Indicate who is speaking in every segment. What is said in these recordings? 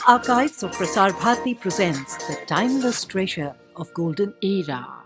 Speaker 1: Archives of Prasar Bharati presents the timeless treasure of golden era.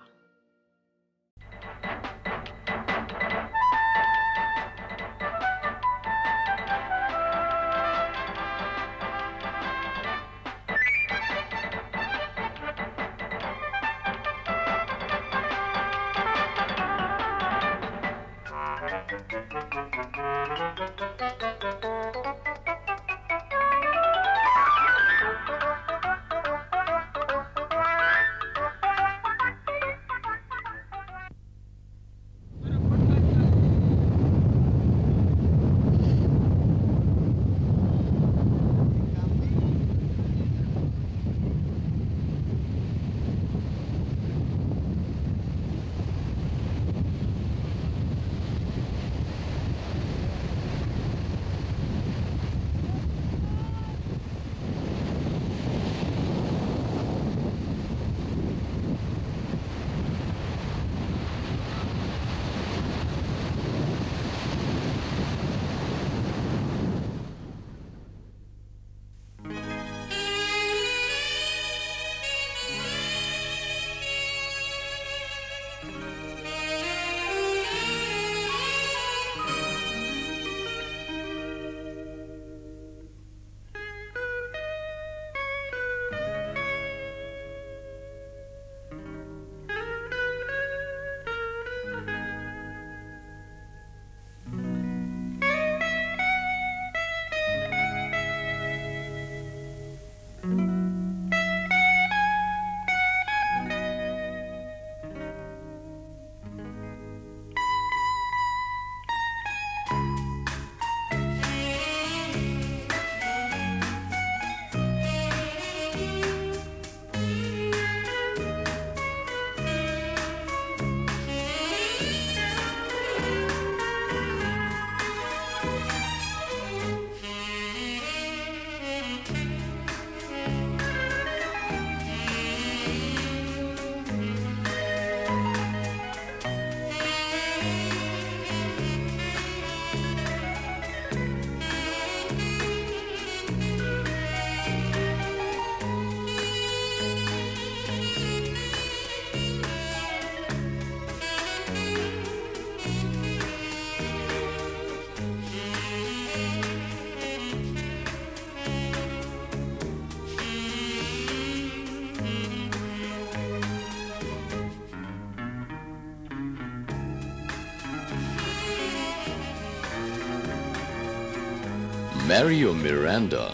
Speaker 2: Mario Miranda,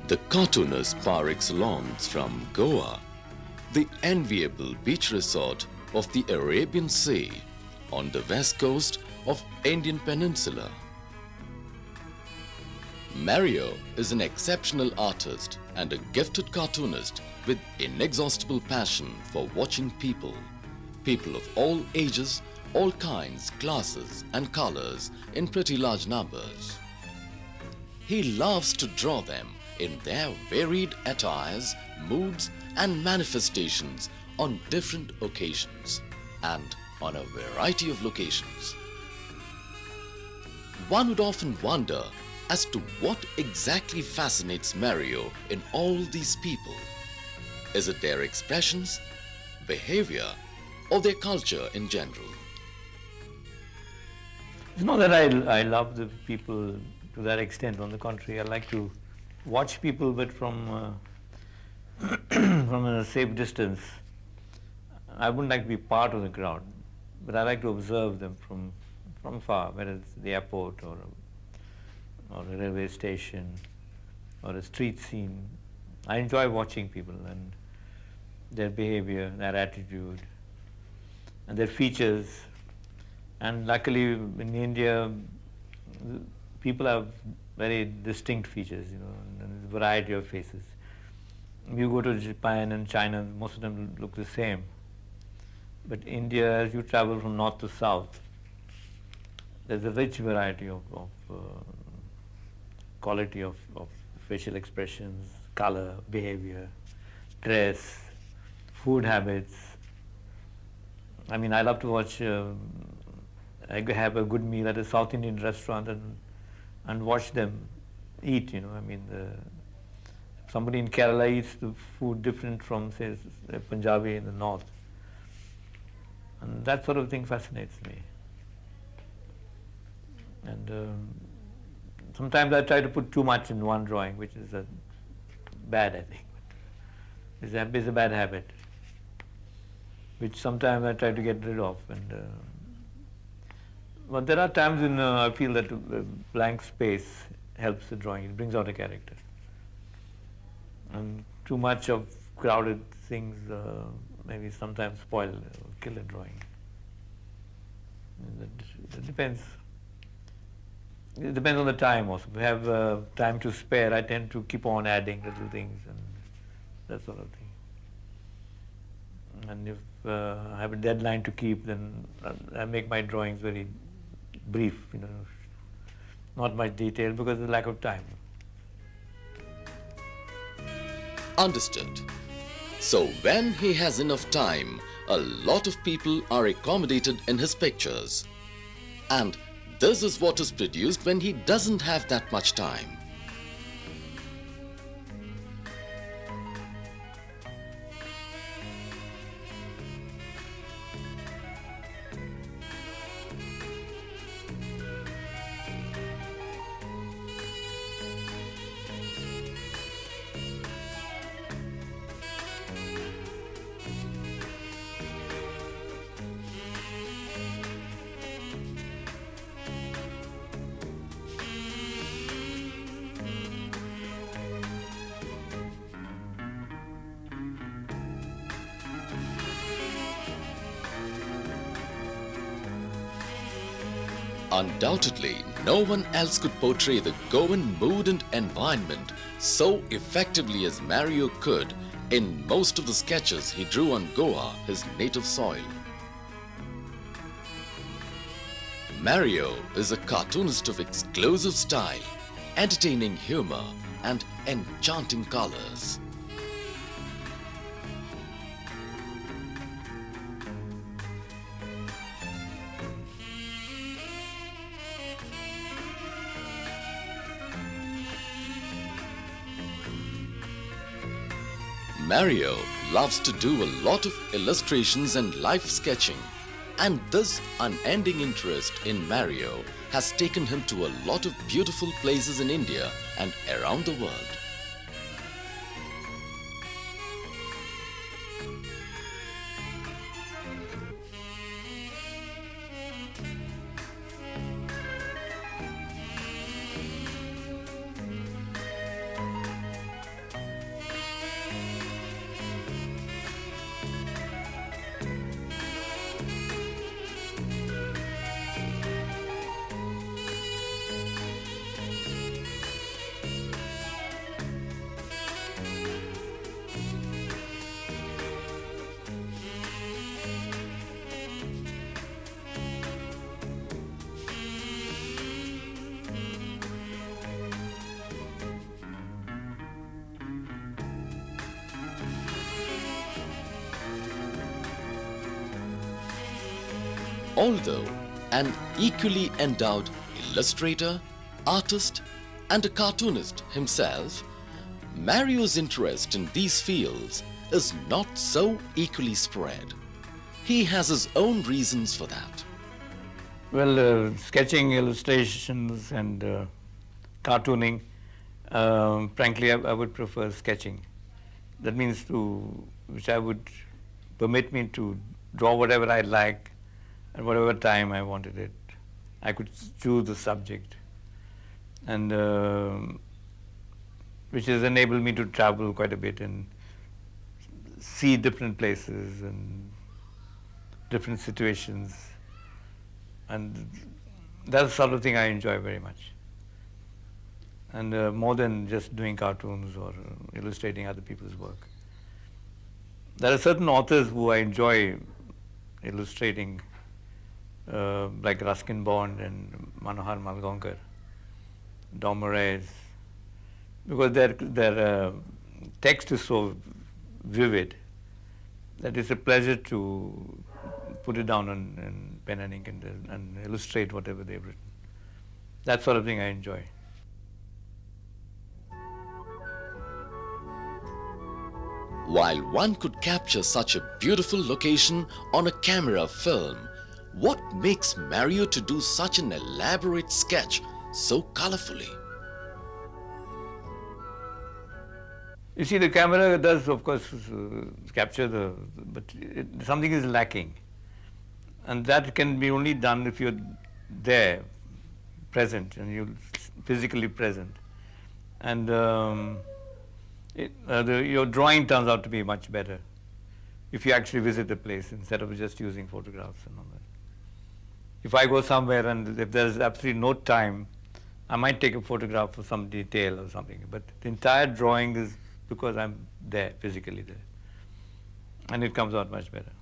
Speaker 2: the cartoonist par excellence from Goa, the enviable beach resort of the Arabian Sea on the west coast of Indian Peninsula. Mario is an exceptional artist and a gifted cartoonist with inexhaustible passion for watching people of all ages, all kinds, classes and colors in pretty large numbers. He loves to draw them in their varied attires, moods and manifestations on different occasions and on a variety of locations. One would often wonder as to what exactly fascinates Mario in all these people. Is it their expressions, behavior, or their culture in general?
Speaker 3: It's not that I love the people to that extent. On the contrary, I like to watch people, but from from a safe distance. I wouldn't like to be part of the crowd, but I like to observe them from far, whether it's the airport or a railway station or a street scene. I enjoy watching people and their behavior, their attitude, and their features. And luckily in India, people have very distinct features, and a variety of faces. You go to Japan and China, most of them look the same. But India, as you travel from north to south, there's a rich variety of quality of facial expressions, color, behavior, dress, food habits. I mean, I love to watch I have a good meal at a South Indian restaurant and watch them eat, I mean, somebody in Kerala eats the food different from, say, a Punjabi in the north. And that sort of thing fascinates me. And sometimes I try to put too much in one drawing, which is bad, I think. It's a bad habit, which sometimes I try to get rid of. But there are times when I feel that blank space helps the drawing. It brings out a character. And too much of crowded things maybe sometimes spoil or kill a drawing. It depends. It depends on the time also. If we have time to spare, I tend to keep on adding little things and that sort of thing. And if I have a deadline to keep, then I make my drawings very brief, not much detail because of the lack of time.
Speaker 2: Understood. So when he has enough time, a lot of people are accommodated in his pictures. And this is what is produced when he doesn't have that much time. Undoubtedly, no one else could portray the Goan mood and environment so effectively as Mario could in most of the sketches he drew on Goa, his native soil. Mario is a cartoonist of exclusive style, entertaining humor and enchanting colors. Mario loves to do a lot of illustrations and life sketching, and this unending interest in Mario has taken him to a lot of beautiful places in India and around the world. Although an equally endowed illustrator, artist, and a cartoonist himself, Mario's interest in these fields is not so equally spread. He has his own reasons for that.
Speaker 3: Well, sketching, illustrations, and cartooning, frankly, I would prefer sketching. That means which I would permit me to draw whatever I like at whatever time I wanted it. I could choose the subject, and which has enabled me to travel quite a bit and see different places and different situations, and that's the sort of thing I enjoy very much. And more than just doing cartoons or illustrating other people's work. There are certain authors who I enjoy illustrating, like Ruskin Bond and Manohar Malgaonkar, Dom Moraes, because their text is so vivid that it's a pleasure to put it down on pen and ink and illustrate whatever they've written. That sort of thing I enjoy.
Speaker 2: While one could capture such a beautiful location on a camera film, what makes Mario to do such an elaborate sketch so colorfully?
Speaker 3: You see, the camera does, of course, capture but something is lacking. And that can be only done if you're there, present, and you're physically present. And your drawing turns out to be much better if you actually visit the place instead of just using photographs and all that. If I go somewhere and if there's absolutely no time, I might take a photograph for some detail or something. But the entire drawing is because I'm there, physically there. And it comes out much better.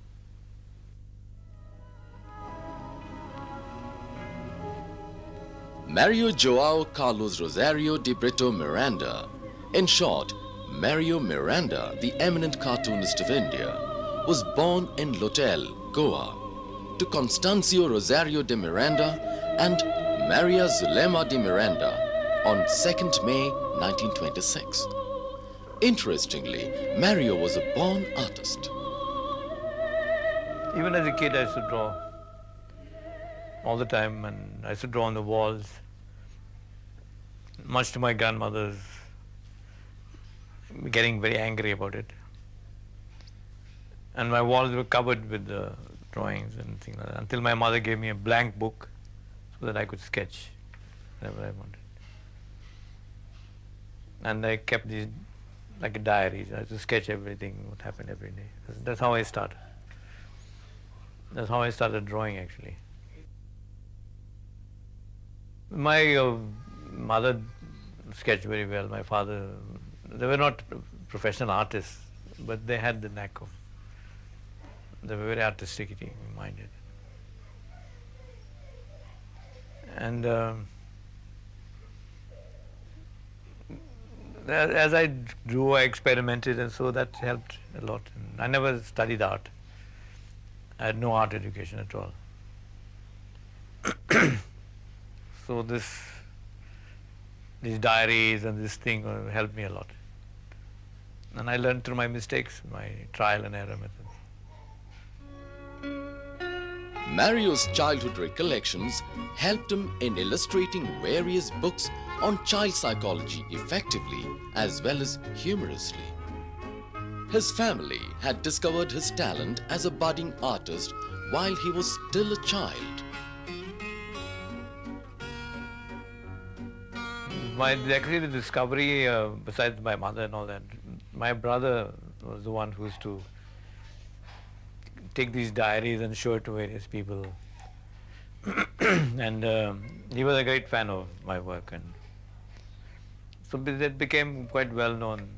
Speaker 2: Mario Joao Carlos Rosario de Brito Miranda, in short, Mario Miranda, the eminent cartoonist of India, was born in Lotel, Goa, to Constancio Rosario de Miranda and Maria Zulema de Miranda on 2nd May 1926. Interestingly, Mario was a born artist.
Speaker 3: Even as a kid, I used to draw all the time, and I used to draw on the walls, much to my grandmother's getting very angry about it. And my walls were covered with drawings and things like that, until my mother gave me a blank book so that I could sketch whatever I wanted. And I kept these like a diary. I used to sketch everything, what happened every day. That's how I started. That's how I started drawing, actually. My mother sketched very well. My father, they were not professional artists, but they had the knack of, they were very artistically minded. And as I drew, I experimented, and so that helped a lot. And I never studied art. I had no art education at all. So these diaries and this thing helped me a lot. And I learned through my mistakes, my trial and error method.
Speaker 2: Mario's childhood recollections helped him in illustrating various books on child psychology effectively as well as humorously. His family had discovered his talent as a budding artist while he was still a child.
Speaker 3: Actually, the discovery, besides my mother and all that, my brother was the one who used to take these diaries and show it to various people. And he was a great fan of my work. And so that became quite well known,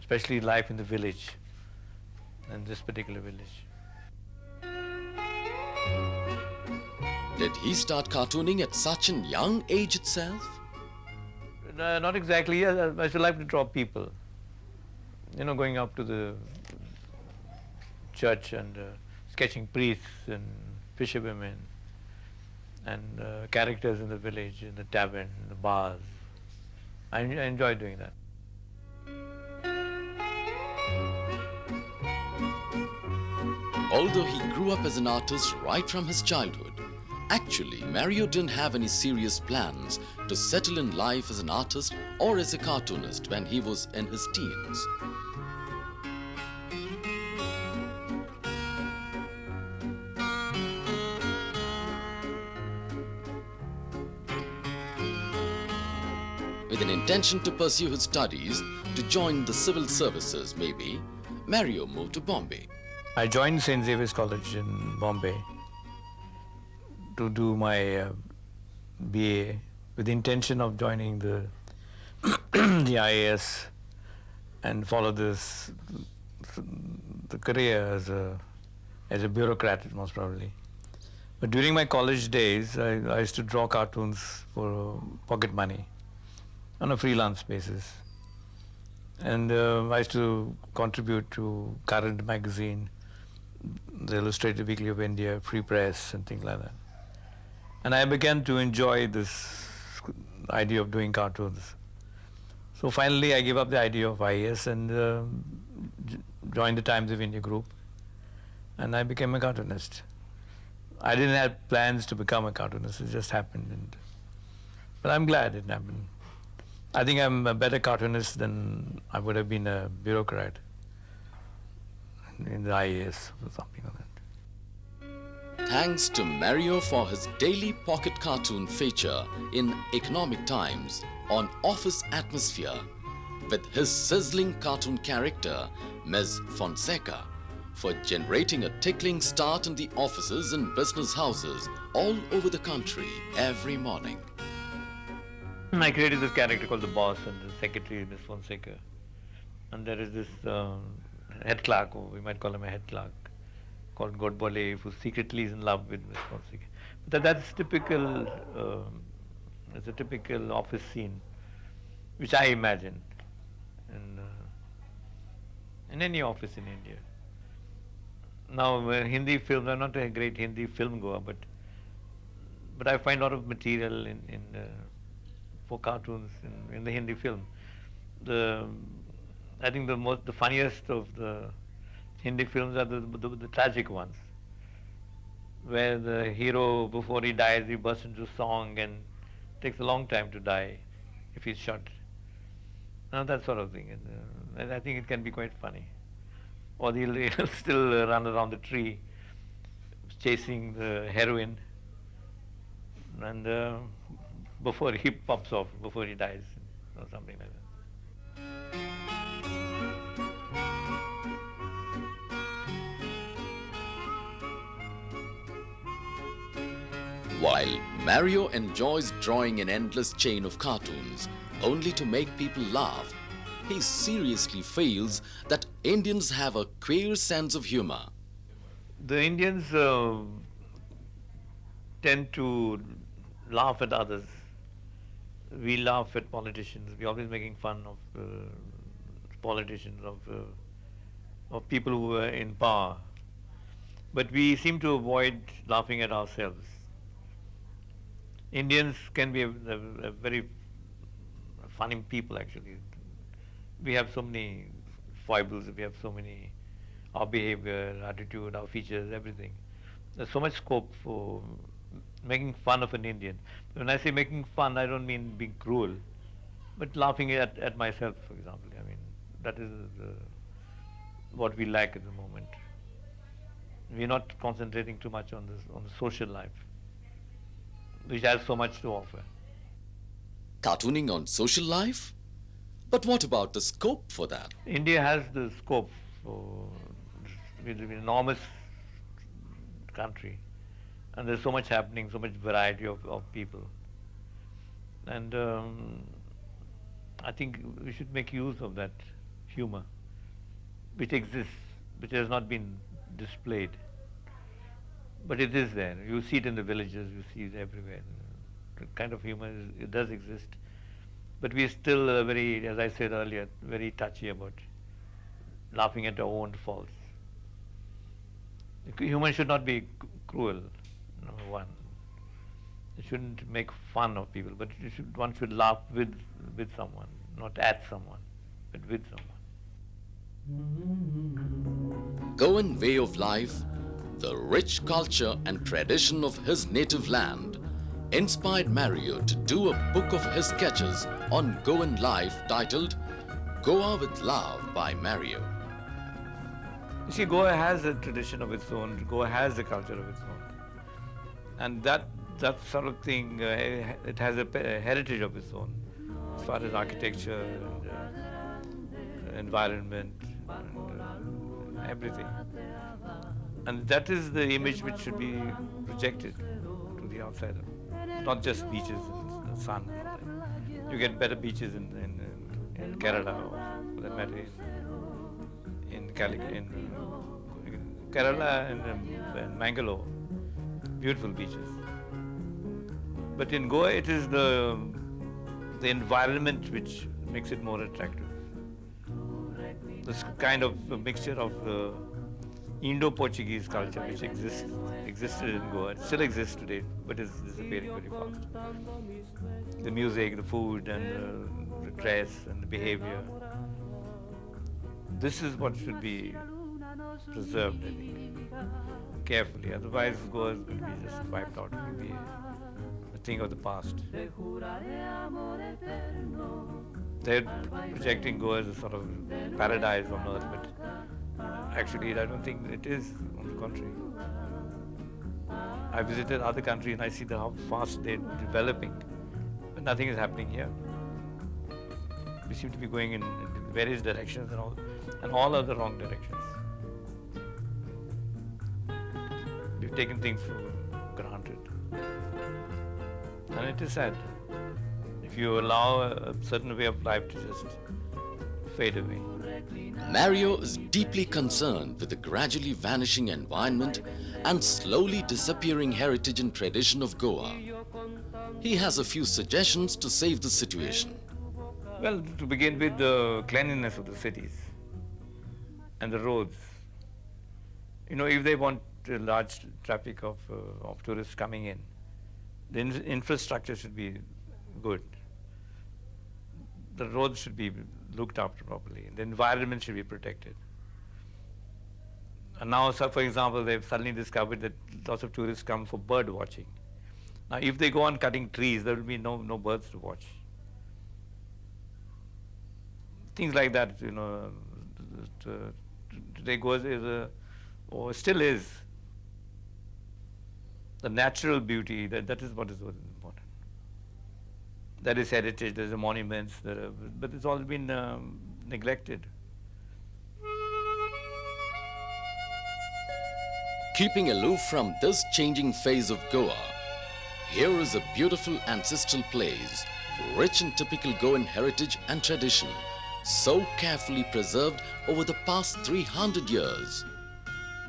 Speaker 3: especially life in the village, in this particular village.
Speaker 2: Did he start cartooning at such a young age itself?
Speaker 3: Not exactly. I used to like to draw people. You know, going up to the church and sketching priests and fisherwomen and characters in the village, in the tavern, in the bars. I enjoy doing that.
Speaker 2: Although he grew up as an artist right from his childhood, actually Mario didn't have any serious plans to settle in life as an artist or as a cartoonist when he was in his teens. With an intention to pursue his studies, to join the civil services maybe, Mario moved to Bombay.
Speaker 3: I joined St. Xavier's College in Bombay to do my BA with the intention of joining the the IAS and follow the career as a bureaucrat, most probably. But during my college days, I used to draw cartoons for pocket money on a freelance basis. And I used to contribute to Current magazine, the Illustrator Weekly of India, Free Press, and things like that. And I began to enjoy this idea of doing cartoons. So finally I gave up the idea of IAS and joined the Times of India group, and I became a cartoonist. I didn't have plans to become a cartoonist, it just happened. But I'm glad it happened. I think I'm a better cartoonist than I would have been a bureaucrat in the IAS or something like that.
Speaker 2: Thanks to Mario for his daily pocket cartoon feature in Economic Times on Office Atmosphere, with his sizzling cartoon character, Ms. Fonseca, for generating a tickling start in the offices and business houses all over the country every morning.
Speaker 3: I created this character called the boss and the secretary, Ms. Fonseca. And there is this head clerk, or we might call him a head clerk, called Godbole, who secretly is in love with Ms. Fonseca. But that's typical, it's a typical office scene, which I imagine in any office in India. Now, Hindi films, I'm not a great Hindi film goer, but I find a lot of material for cartoons in the Hindi film. I think the funniest of the Hindi films are the tragic ones, where the hero, before he dies, he bursts into song and takes a long time to die if he's shot. That sort of thing. And I think it can be quite funny. Or he'll still run around the tree chasing the heroine, and before he pops off, before he dies, or something like that.
Speaker 2: While Mario enjoys drawing an endless chain of cartoons only to make people laugh, he seriously feels that Indians have a queer sense of humor.
Speaker 3: The Indians tend to laugh at others. We laugh at politicians. We're always making fun of politicians, of people who are in power. But we seem to avoid laughing at ourselves. Indians can be a very funny people, actually. We have so many foibles, we have so many, our behavior, attitude, our features, everything. There's so much scope for making fun of an Indian. When I say making fun, I don't mean being cruel, but laughing at myself, for example. I mean, that is what we lack at the moment. We're not concentrating too much on the social life, which has so much to offer.
Speaker 2: Cartooning on social life? But what about the scope for that?
Speaker 3: India has the scope for an enormous country, and there's so much happening, so much variety of people. And I think we should make use of that humor, which exists, which has not been displayed. But it is there. You see it in the villages, you see it everywhere. The kind of humor, it does exist. But we are still very, as I said earlier, very touchy about laughing at our own faults. Humor should not be cruel, number one. It shouldn't make fun of people, but one should laugh with someone, not at someone, but with someone.
Speaker 2: Goan way of life, the rich culture and tradition of his native land, inspired Mario to do a book of his sketches on Goan life titled Goa with Love by Mario.
Speaker 3: You see, Goa has a tradition of its own. Goa has a culture of its own. And that sort of thing, it has a heritage of its own, as far as architecture and environment and everything. And that is the image which should be projected to the outsider. Not just beaches and sun. You get better beaches in Kerala, or for that matter in Kerala and Mangalore. Beautiful beaches. But in Goa, it is the environment which makes it more attractive. This kind of a mixture of Indo-Portuguese culture which existed in Goa. It still exists today, but is disappearing very fast. The music, the food, and the dress, and the behavior. this is what should be preserved, I think, carefully. Otherwise, Goa will be just wiped out. It will be a thing of the past. They're projecting Goa as a sort of paradise on earth, but actually, I don't think it is. On the contrary, I visited other countries and I see how fast they're developing, but nothing is happening here. We seem to be going in various directions and all are the wrong directions. We've taken things for granted, and it is sad if you allow a certain way of life to just fade away.
Speaker 2: Mario is deeply concerned with the gradually vanishing environment and slowly disappearing heritage and tradition of Goa. He has a few suggestions to save the situation.
Speaker 3: Well, to begin with, the cleanliness of the cities and the roads. You know, if they want a large traffic of tourists coming in, the infrastructure should be good. The roads should be looked after properly. The environment should be protected. And now, so for example, they've suddenly discovered that lots of tourists come for bird watching. Now, if they go on cutting trees, there will be no birds to watch. Things like that, you know, today Goa is or still is the natural beauty. That is what is important. There is heritage, there is monuments, but it's all been neglected.
Speaker 2: Keeping aloof from this changing phase of Goa, here is a beautiful ancestral place, rich in typical Goan heritage and tradition, so carefully preserved over the past 300 years.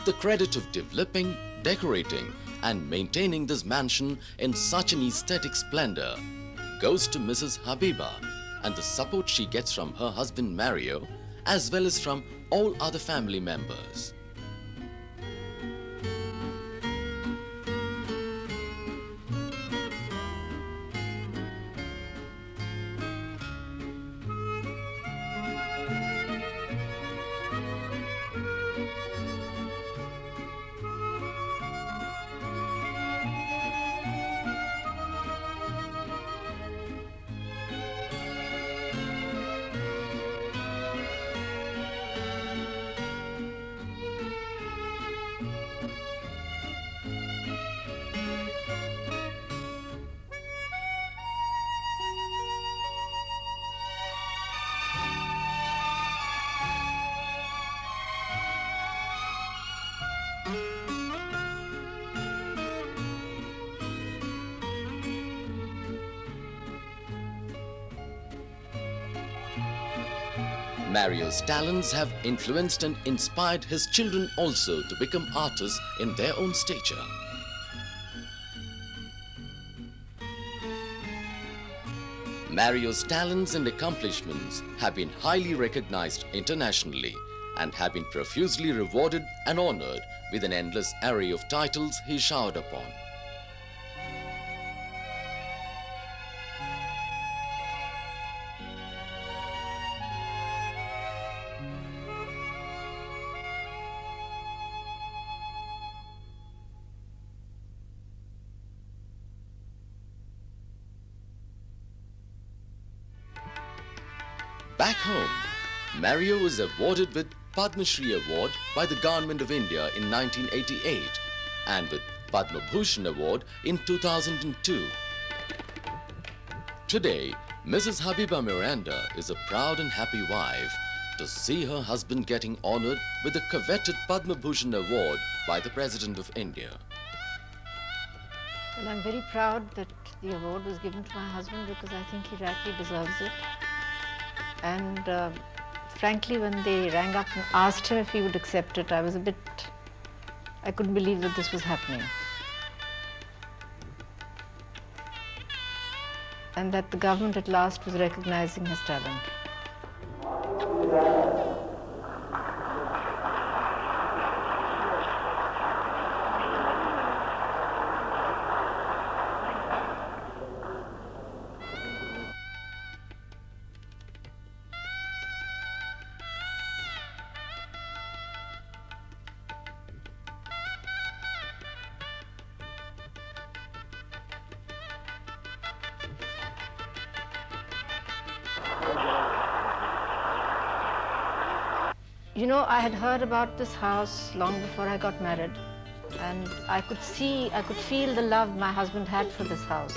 Speaker 2: The credit of developing, decorating and maintaining this mansion in such an aesthetic splendor goes to Mrs. Habiba and the support she gets from her husband Mario as well as from all other family members. Mario's talents have influenced and inspired his children also to become artists in their own stature. Mario's talents and accomplishments have been highly recognized internationally and have been profusely rewarded and honored with an endless array of titles he showered upon. Back home, Mario was awarded with Padma Shri Award by the Government of India in 1988 and with Padma Bhushan Award in 2002. Today, Mrs. Habiba Miranda is a proud and happy wife to see her husband getting honored with the coveted Padma Bhushan Award by the President of India.
Speaker 4: Well, I'm very proud that the award was given to my husband because I think he rightly deserves it. And frankly, when they rang up and asked him if he would accept it, I couldn't believe that this was happening. And that the government at last was recognizing his talent. You know, I had heard about this house long before I got married, and I could feel the love my husband had for this house.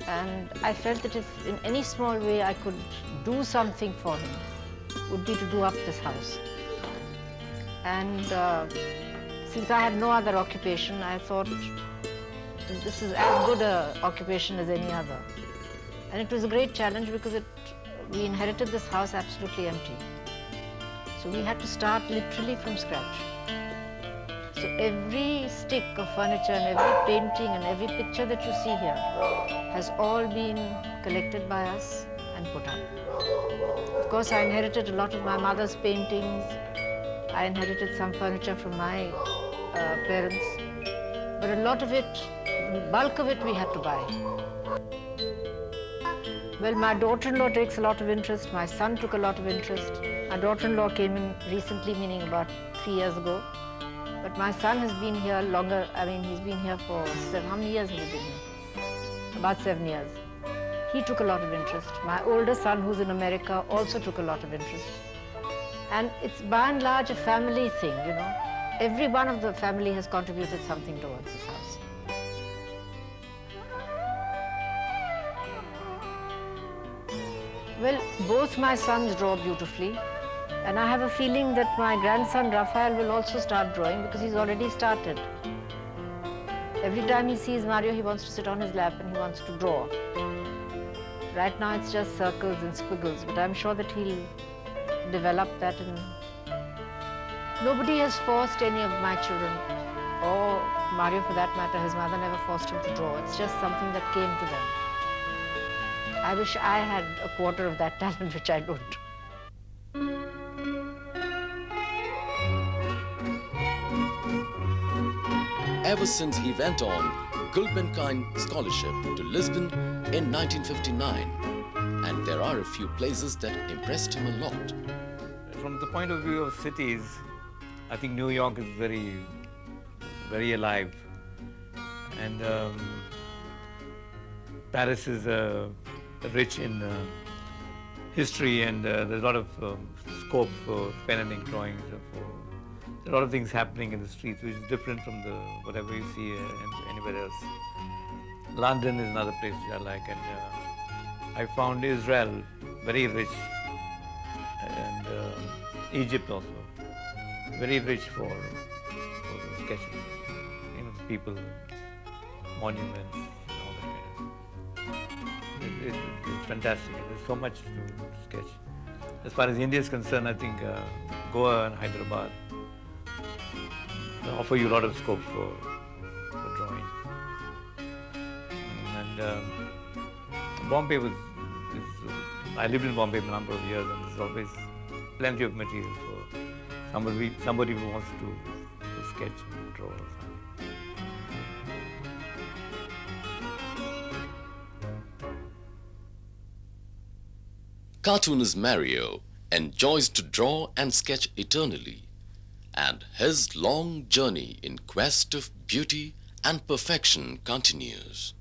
Speaker 4: And I felt that if in any small way I could do something for him, would be to do up this house. And since I had no other occupation, I thought this is as good an occupation as any other. And it was a great challenge because we inherited this house absolutely empty. So we had to start literally from scratch. So every stick of furniture and every painting and every picture that you see here has all been collected by us and put up. Of course, I inherited a lot of my mother's paintings. I inherited some furniture from my parents. But a lot of it, the bulk of it, we had to buy. Well, my daughter-in-law takes a lot of interest. My son took a lot of interest. My daughter-in-law came in recently, meaning about 3 years ago. But my son has been here longer. I mean, he's been here for how many years has he been here? About 7 years. He took a lot of interest. My older son, who's in America, also took a lot of interest. And it's by and large a family thing, you know. Every one of the family has contributed something towards this house. Well, both my sons draw beautifully, and I have a feeling that my grandson Raphael will also start drawing because he's already started. Every time he sees Mario, he wants to sit on his lap and he wants to draw. Right now it's just circles and squiggles, but I'm sure that he'll develop that. And nobody has forced any of my children, or Mario for that matter. His mother never forced him to draw. It's just something that came to them. I wish I had a quarter of that talent, which I don't.
Speaker 2: Ever since he went on Gulbenkian Scholarship to Lisbon in 1959, and there are a few places that impressed him a lot.
Speaker 3: From the point of view of cities, I think New York is very, very alive. And Paris is rich in history, and there's a lot of scope for pen and ink drawings. There are a lot of things happening in the streets, which is different from whatever you see anywhere else. London is another place which I like, and I found Israel very rich, and Egypt also very rich for sketching. You know, people, monuments, and all that kind of. It's fantastic. There's so much to sketch. As far as India is concerned, I think Goa and Hyderabad offer you a lot of scope for drawing. And Bombay I lived in Bombay for a number of years, and there's always plenty of material for somebody who wants to sketch and draw or something.
Speaker 2: Cartoonist Mario enjoys to draw and sketch eternally, and his long journey in quest of beauty and perfection continues.